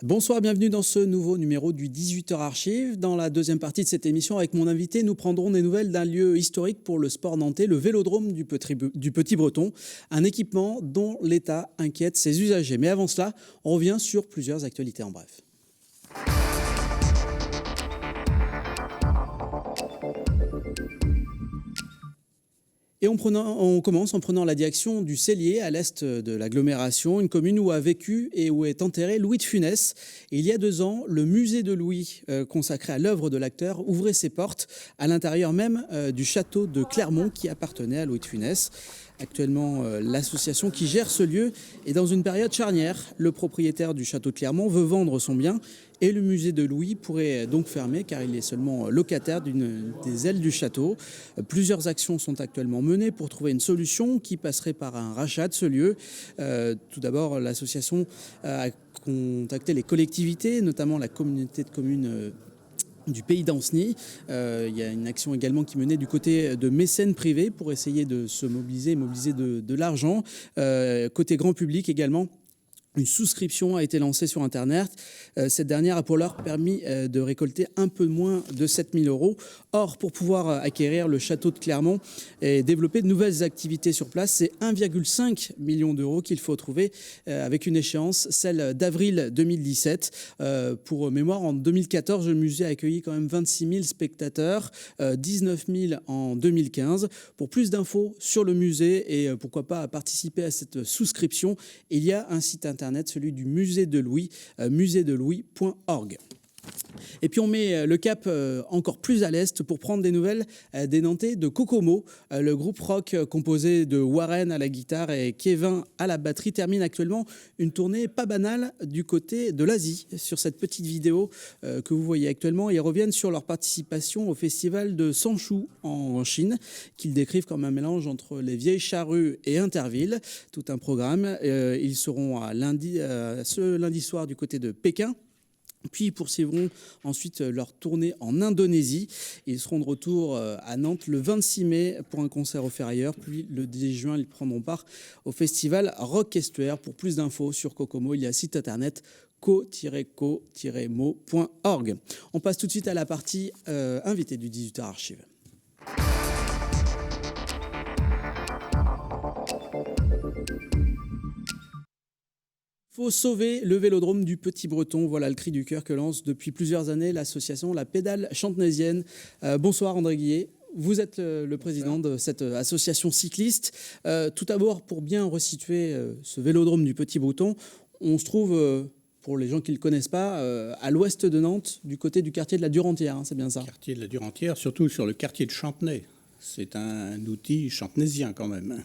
Bonsoir, bienvenue dans ce nouveau numéro du 18h Archive. Dans la deuxième partie de cette émission, avec mon invité, nous prendrons des nouvelles d'un lieu historique pour le sport nantais, le Vélodrome du Petit Breton, un équipement dont l'État inquiète ses usagers. Mais avant cela, on revient sur plusieurs actualités en bref. Et on commence en prenant la direction du Cellier, à l'est de l'agglomération, une commune où a vécu et où est enterré Louis de Funès. Et il y a 2 ans, le musée de Louis, consacré à l'œuvre de l'acteur, ouvrait ses portes à l'intérieur même du château de Clermont qui appartenait à Louis de Funès. Actuellement, l'association qui gère ce lieu est dans une période charnière. Le propriétaire du château de Clermont veut vendre son bien et le musée de Louis pourrait donc fermer car il est seulement locataire d'une des ailes du château. Plusieurs actions sont actuellement menées pour trouver une solution qui passerait par un rachat de ce lieu. Tout d'abord, l'association a contacté les collectivités, notamment la communauté de communes du pays d'Ancenis. Il y a une action également qui menait du côté de mécènes privés pour essayer de se mobiliser de l'argent. Côté grand public également, une souscription a été lancée sur Internet. Cette dernière a pour l'heure permis de récolter un peu moins de 7 000 €. Or, pour pouvoir acquérir le château de Clermont et développer de nouvelles activités sur place, c'est 1,5 million d'euros qu'il faut trouver avec une échéance, celle d'avril 2017. Pour mémoire, en 2014, le musée a accueilli quand même 26 000 spectateurs, 19 000 en 2015. Pour plus d'infos sur le musée et pourquoi pas participer à cette souscription, il y a un site internet, celui du musée de Louis, musedelouis.org. Et puis on met le cap encore plus à l'est pour prendre des nouvelles des Nantais de Kokomo. Le groupe rock composé de Warren à la guitare et Kevin à la batterie termine actuellement une tournée pas banale du côté de l'Asie. Sur cette petite vidéo que vous voyez actuellement, ils reviennent sur leur participation au festival de Sanshu en Chine, qu'ils décrivent comme un mélange entre les vieilles charrues et Interville. Tout un programme. Ils seront ce lundi soir du côté de Pékin. Puis ils poursuivront ensuite leur tournée en Indonésie. Ils seront de retour à Nantes le 26 mai pour un concert au Ferrailleur. Puis le 10 juin, ils prendront part au festival Rock Estuaire. Pour plus d'infos sur Kokomo, il y a site internet co-mo.org. On passe tout de suite à la partie invitée du 18h Archive. Faut sauver le vélodrome du Petit Breton. Voilà le cri du cœur que lance depuis plusieurs années l'association La Pédale Chantenaisienne. Bonsoir André Guillet. Vous êtes le président de cette association cycliste. Tout d'abord, pour bien resituer ce vélodrome du Petit Breton, on se trouve, pour les gens qui ne le connaissent pas, à l'ouest de Nantes, du côté du quartier de la Durantière, hein, c'est bien ça? Quartier de la Durantière, surtout sur le quartier de Chantenay. C'est un outil chantenaisien quand même.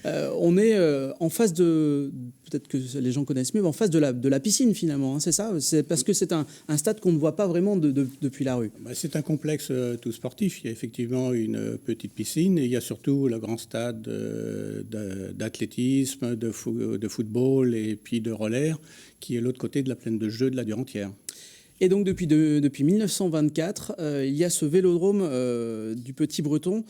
On est en face de, peut-être que les gens connaissent mieux, mais en face de la piscine finalement, hein, c'est ça? C'est parce que c'est un stade qu'on ne voit pas vraiment depuis la rue. C'est un complexe tout sportif. Il y a effectivement une petite piscine et il y a surtout le grand stade d'athlétisme, de football et puis de roller qui est l'autre côté de la plaine de jeu de la Durantière. Et donc depuis 1924, il y a ce vélodrome du Petit Breton.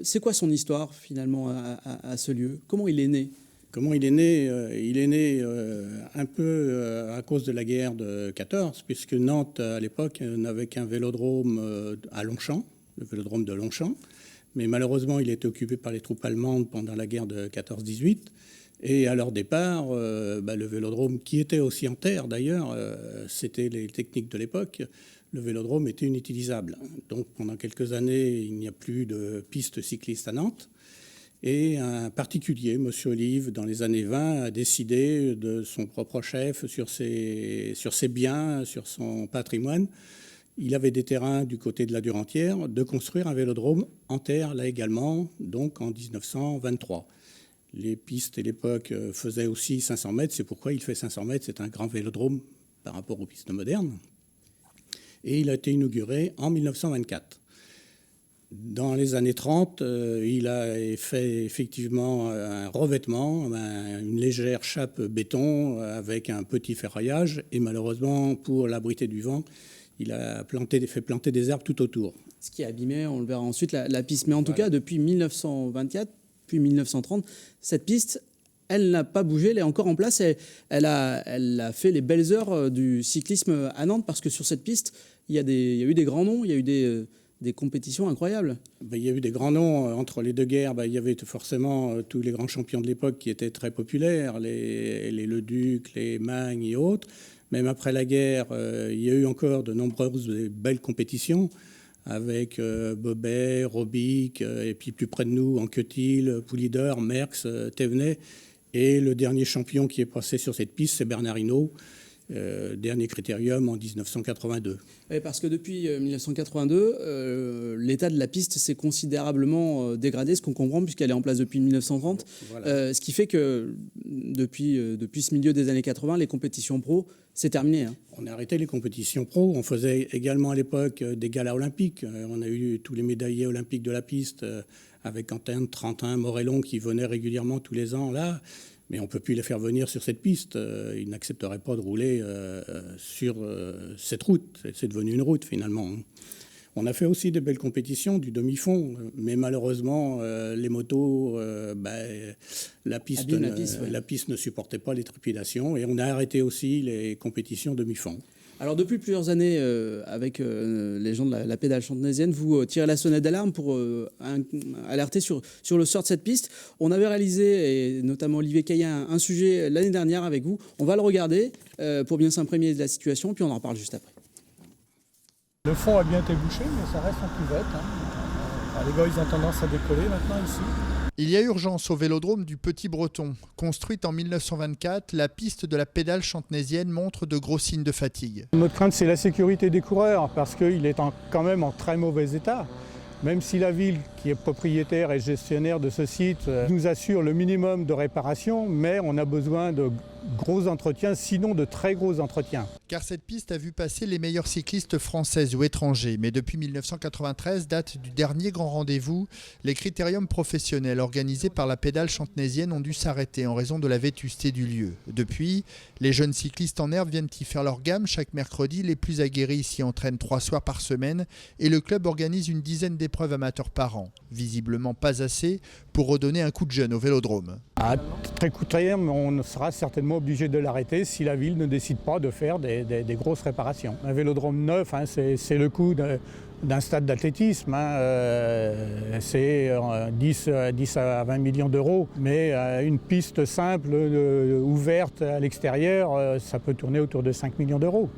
C'est quoi son histoire finalement à ce lieu? Comment il est né? Comment il est né? Il est né un peu à cause de la guerre de 14, puisque Nantes, à l'époque, n'avait qu'un vélodrome à Longchamp, le vélodrome de Longchamp. Mais malheureusement, il a été occupé par les troupes allemandes pendant la guerre de 14-18. Et à leur départ, le vélodrome, qui était aussi en terre d'ailleurs, c'était les techniques de l'époque, le vélodrome était inutilisable. Donc pendant quelques années, il n'y a plus de piste cycliste à Nantes. Et un particulier, M. Olive, dans les années 20, a décidé de son propre chef sur ses biens, sur son patrimoine. Il avait des terrains du côté de la Durantière, de construire un vélodrome en terre, là également, donc en 1923. Les pistes, à l'époque, faisaient aussi 500 mètres. C'est pourquoi il fait 500 mètres. C'est un grand vélodrome par rapport aux pistes modernes. Et il a été inauguré en 1924. Dans les années 30, il a fait effectivement un revêtement, une légère chape béton avec un petit ferraillage. Et malheureusement, pour l'abriter du vent, il a fait planter des arbres tout autour. Ce qui a abîmé, on le verra ensuite, la piste. Mais en tout cas, depuis 1924, puis 1930, cette piste elle n'a pas bougé, elle est encore en place. Elle a fait les belles heures du cyclisme à Nantes, parce que sur cette piste, il y a eu des grands noms, il y a eu des compétitions incroyables. Il y a eu des grands noms. Entre les deux guerres, il y avait forcément tous les grands champions de l'époque qui étaient très populaires, les Leduc, les Magne et autres. Même après la guerre, il y a eu encore de nombreuses belles compétitions avec Bobet, Robic, et puis plus près de nous, Anquetil, Poulidor, Merckx, Thévenet. Et le dernier champion qui est passé sur cette piste, c'est Bernard Hinault, dernier critérium en 1982. Oui, parce que depuis 1982, l'état de la piste s'est considérablement dégradé, ce qu'on comprend, puisqu'elle est en place depuis 1930. Voilà. Ce qui fait que depuis ce milieu des années 80, les compétitions pro, c'est terminé. Hein. On a arrêté les compétitions pro. On faisait également à l'époque des galas olympiques. On a eu tous les médaillés olympiques de la piste avec Quentin, Trentin, Morellon qui venaient régulièrement tous les ans là. Mais on ne peut plus les faire venir sur cette piste. Ils n'accepteraient pas de rouler sur cette route. C'est devenu une route, finalement. On a fait aussi des belles compétitions du demi-fond. Mais malheureusement, les motos, la piste ne supportait pas les trépidations. Et on a arrêté aussi les compétitions demi-fond. Alors depuis plusieurs années, avec les gens de la pédale chantenaisienne, vous tirez la sonnette d'alarme pour alerter sur le sort de cette piste. On avait réalisé, et notamment Olivier Caillat, un sujet l'année dernière avec vous. On va le regarder pour bien s'imprégner de la situation, puis on en reparle juste après. Le fond a bien été bouché, mais ça reste en cuvette. Hein. Les gars, ils ont tendance à décoller maintenant ici. Il y a urgence au vélodrome du Petit Breton. Construite en 1924, la piste de la pédale chantenaisienne montre de gros signes de fatigue. Notre crainte, c'est la sécurité des coureurs, parce qu'il est quand même en très mauvais état. Même si la ville, qui est propriétaire et gestionnaire de ce site, nous assure le minimum de réparation, mais on a besoin de gros entretiens, sinon de très gros entretiens. Car cette piste a vu passer les meilleurs cyclistes français ou étrangers. Mais depuis 1993, date du dernier grand rendez-vous, les critériums professionnels organisés par la pédale chantenaisienne ont dû s'arrêter en raison de la vétusté du lieu. Depuis, les jeunes cyclistes en herbe viennent y faire leur gamme chaque mercredi. Les plus aguerris s'y entraînent 3 soirs par semaine et le club organise une dizaine d'épreuves amateurs par an. Visiblement pas assez pour redonner un coup de jeune au vélodrome. À très court terme, on sera certainement obligé de l'arrêter si la ville ne décide pas de faire des grosses réparations. Un vélodrome neuf, hein, c'est le coût d'un stade d'athlétisme. Hein, c'est 10 à 20 millions d'euros. Mais une piste simple, ouverte à l'extérieur, ça peut tourner autour de 5 millions d'euros.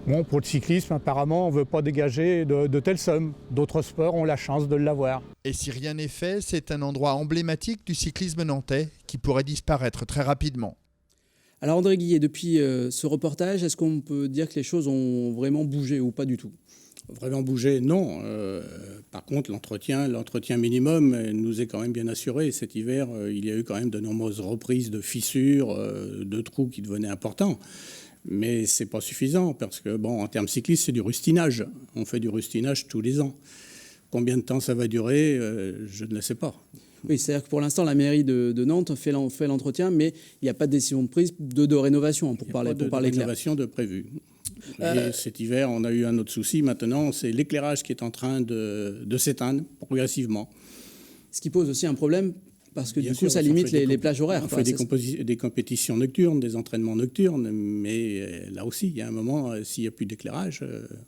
Bon, pour le cyclisme, apparemment, on ne veut pas dégager de telles sommes. D'autres sports ont la chance de l'avoir. Et si rien n'est fait, c'est un endroit emblématique du cyclisme nantais qui pourrait disparaître très rapidement. Alors André Guillet, depuis ce reportage, est-ce qu'on peut dire que les choses ont vraiment bougé ou pas du tout ? Vraiment bougé, non. Par contre, l'entretien minimum nous est quand même bien assuré. Cet hiver, il y a eu quand même de nombreuses reprises de fissures, de trous qui devenaient importants. Mais ce n'est pas suffisant parce que, en termes cyclistes, c'est du rustinage. On fait du rustinage tous les ans. Combien de temps ça va durer, je ne le sais pas. Oui, c'est-à-dire que pour l'instant, la mairie de Nantes fait l'entretien, mais il n'y a pas de décision de prise de rénovation, pour parler clair. Il n'y a pas de rénovation de prévu. Et cet hiver, on a eu un autre souci. Maintenant, c'est l'éclairage qui est en train de s'éteindre progressivement. Ce qui pose aussi un problème, parce que ça limite les plages horaires. On fait des compétitions nocturnes, des entraînements nocturnes, mais là aussi, il y a un moment, s'il n'y a plus d'éclairage,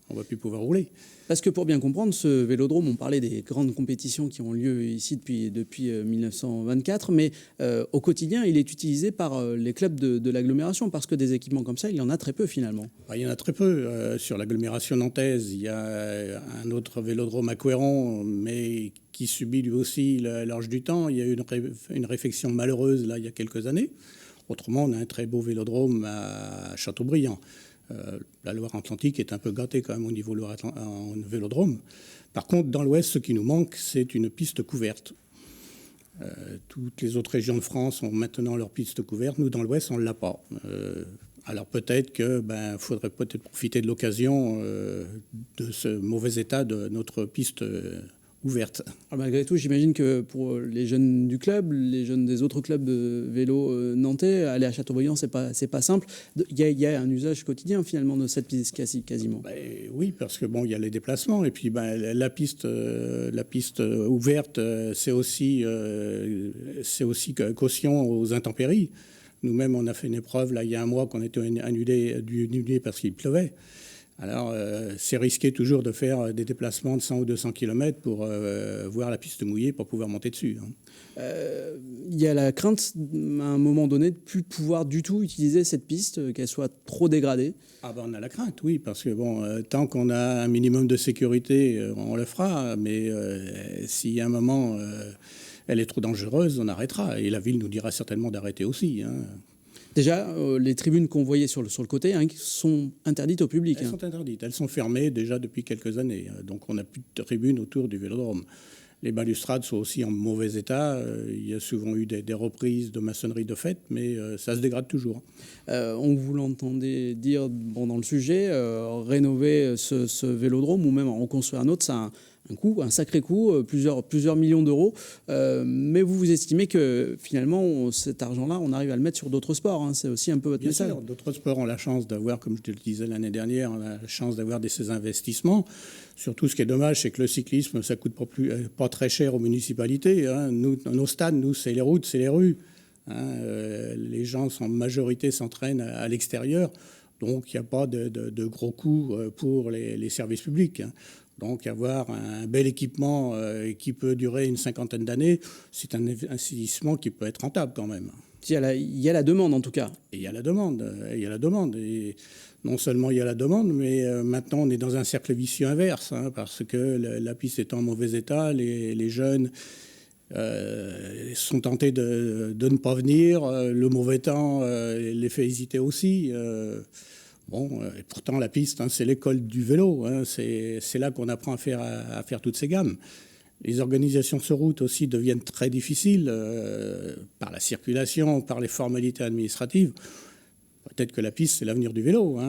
on ne va plus pouvoir rouler. Parce que pour bien comprendre, ce vélodrome, on parlait des grandes compétitions qui ont lieu ici depuis 1924, mais au quotidien, il est utilisé par les clubs de l'agglomération, parce que des équipements comme ça, il y en a très peu finalement. Il y en a très peu. Sur l'agglomération nantaise, il y a un autre vélodrome à Couëron, mais qui subit lui aussi l'âge du temps. Il y a eu une réfection malheureuse là, il y a quelques années. Autrement, on a un très beau vélodrome à Châteaubriand. La Loire-Atlantique est un peu gâtée quand même au niveau en vélodrome. Par contre, dans l'Ouest, ce qui nous manque, c'est une piste couverte. Toutes les autres régions de France ont maintenant leur piste couverte. Nous, dans l'Ouest, on ne l'a pas. Alors peut-être qu'il faudrait peut-être profiter de l'occasion de ce mauvais état de notre piste ouverte. Alors, malgré tout, j'imagine que pour les jeunes du club, les jeunes des autres clubs de vélo nantais, aller à Châteaubriand, c'est pas simple. Il y a un usage quotidien finalement de cette piste quasiment. Oui, parce que il y a les déplacements et puis la piste ouverte, c'est aussi caution aux intempéries. Nous-mêmes, on a fait une épreuve là il y a un mois qu'on était annulé parce qu'il pleuvait. Alors, c'est risqué toujours de faire des déplacements de 100 ou 200 km pour voir la piste mouillée pour pouvoir monter dessus. Il y a la crainte, à un moment donné, de ne plus pouvoir du tout utiliser cette piste, qu'elle soit trop dégradée. On a la crainte, oui, parce que tant qu'on a un minimum de sécurité, on le fera. Mais s'il y a un moment, elle est trop dangereuse, on arrêtera. Et la ville nous dira certainement d'arrêter aussi. Déjà, les tribunes qu'on voyait sur le côté sont interdites au public. Elles sont interdites. Elles sont fermées déjà depuis quelques années. Donc, on n'a plus de tribunes autour du vélodrome. Les balustrades sont aussi en mauvais état. Il y a souvent eu des reprises de maçonnerie de fait, mais ça se dégrade toujours. On vous l'entendait dire dans le sujet, rénover ce vélodrome ou même en reconstruire un autre, ça a un sacré coût, plusieurs millions d'euros. Mais vous estimez que finalement, cet argent-là, on arrive à le mettre sur d'autres sports. C'est aussi un peu votre message. Bien sûr, d'autres sports ont la chance d'avoir, comme je te le disais l'année dernière, on a la chance d'avoir ces investissements. Surtout, ce qui est dommage, c'est que le cyclisme, ça coûte pas très cher aux municipalités. Nos stades, c'est les routes, c'est les rues. Les gens, en majorité, s'entraînent à l'extérieur. Donc, il n'y a pas de gros coûts pour les services publics. Donc, avoir un bel équipement qui peut durer une cinquantaine d'années, c'est un investissement qui peut être rentable quand même. Il y a la demande, en tout cas. Et il y a la demande. Et non seulement il y a la demande, mais maintenant, on est dans un cercle vicieux inverse, parce que la piste est en mauvais état, les jeunes sont tentés de ne pas venir. Le mauvais temps les fait hésiter aussi. Et pourtant, la piste, c'est l'école du vélo. C'est là qu'on apprend à faire toutes ces gammes. Les organisations sur route aussi deviennent très difficiles par la circulation, par les formalités administratives. Peut-être que la piste, c'est l'avenir du vélo.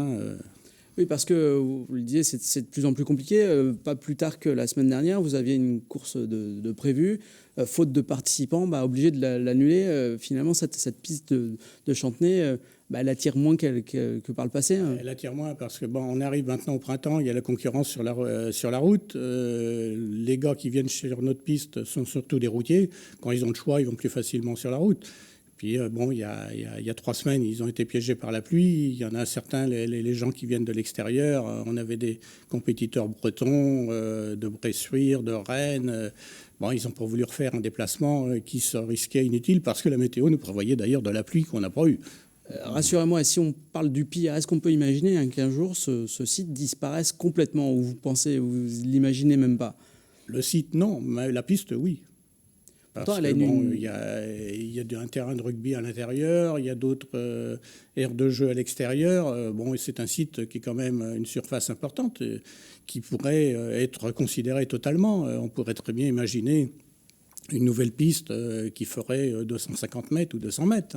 Oui, parce que, vous le disiez, c'est de plus en plus compliqué. Pas plus tard que la semaine dernière, vous aviez une course de prévue. Faute de participants, obligé de l'annuler. Finalement, cette piste de Chantenay, elle attire moins que par le passé. Elle attire moins parce que on arrive maintenant au printemps, il y a la concurrence sur la route. Les gars qui viennent sur notre piste sont surtout des routiers. Quand ils ont le choix, ils vont plus facilement sur la route. Puis il y a 3 semaines, ils ont été piégés par la pluie. Il y en a certains, les gens qui viennent de l'extérieur. On avait des compétiteurs bretons de Bressuire, de Rennes. Ils n'ont pas voulu refaire un déplacement qui se risquait inutile parce que la météo nous prévoyait d'ailleurs de la pluie qu'on n'a pas eue. Rassurez-moi, si on parle du pire, est-ce qu'on peut imaginer qu'un jour ce site disparaisse complètement, ou vous l'imaginez même pas? Le site, non, mais la piste, oui. Parce qu'il y a un terrain de rugby à l'intérieur, il y a d'autres aires de jeu à l'extérieur. Et c'est un site qui est quand même une surface importante qui pourrait être considéré totalement. On pourrait très bien imaginer une nouvelle piste qui ferait 250 mètres ou 200 mètres.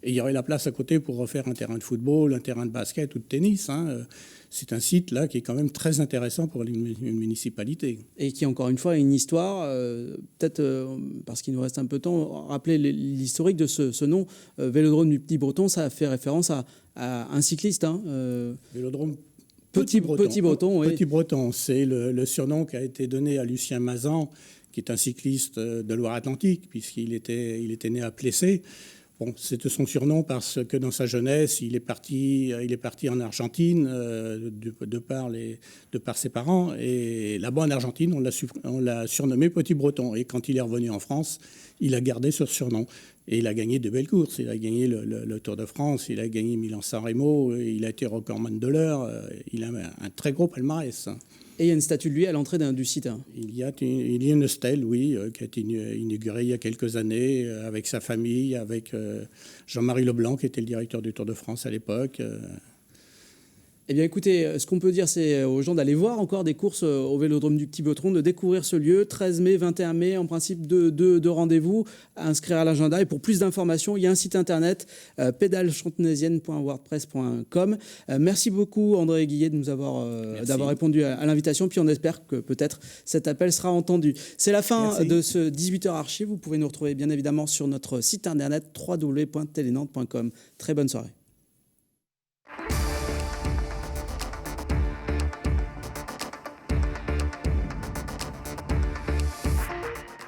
Et il y aurait la place à côté pour refaire un terrain de football, un terrain de basket ou de tennis. C'est un site là qui est quand même très intéressant pour une municipalité. Et qui, encore une fois, a une histoire, peut-être parce qu'il nous reste un peu de temps, rappeler l'historique de ce nom, Vélodrome du Petit Breton, ça fait référence à un cycliste. Vélodrome Petit Breton, oui. Petit Breton, c'est le surnom qui a été donné à Lucien Mazan, qui est un cycliste de Loire-Atlantique, puisqu'il était né à Plessé. C'était son surnom parce que dans sa jeunesse, il est parti en Argentine de par ses parents. Et là-bas en Argentine, on l'a surnommé Petit Breton. Et quand il est revenu en France, il a gardé ce surnom. Et il a gagné de belles courses. Il a gagné le Tour de France, il a gagné Milan-San Remo, il a été recordman de l'heure. Il a un très gros palmarès. Et il y a une statue de lui à l'entrée du site. Il y a une stèle, oui, qui a été inaugurée il y a quelques années avec sa famille, avec Jean-Marie Leblanc, qui était le directeur du Tour de France à l'époque. Eh bien écoutez, ce qu'on peut dire, c'est aux gens d'aller voir encore des courses au Vélodrome du Petit Botteron, de découvrir ce lieu. 13 mai, 21 mai, en principe, deux rendez-vous à inscrire à l'agenda. Et pour plus d'informations, il y a un site internet, pédalechantnezienne.wordpress.com. Merci beaucoup André Guillet de nous d'avoir répondu à l'invitation. Puis on espère que peut-être cet appel sera entendu. C'est la fin de ce 18h Archive. Vous pouvez nous retrouver bien évidemment sur notre site internet www.telenante.com. Très bonne soirée.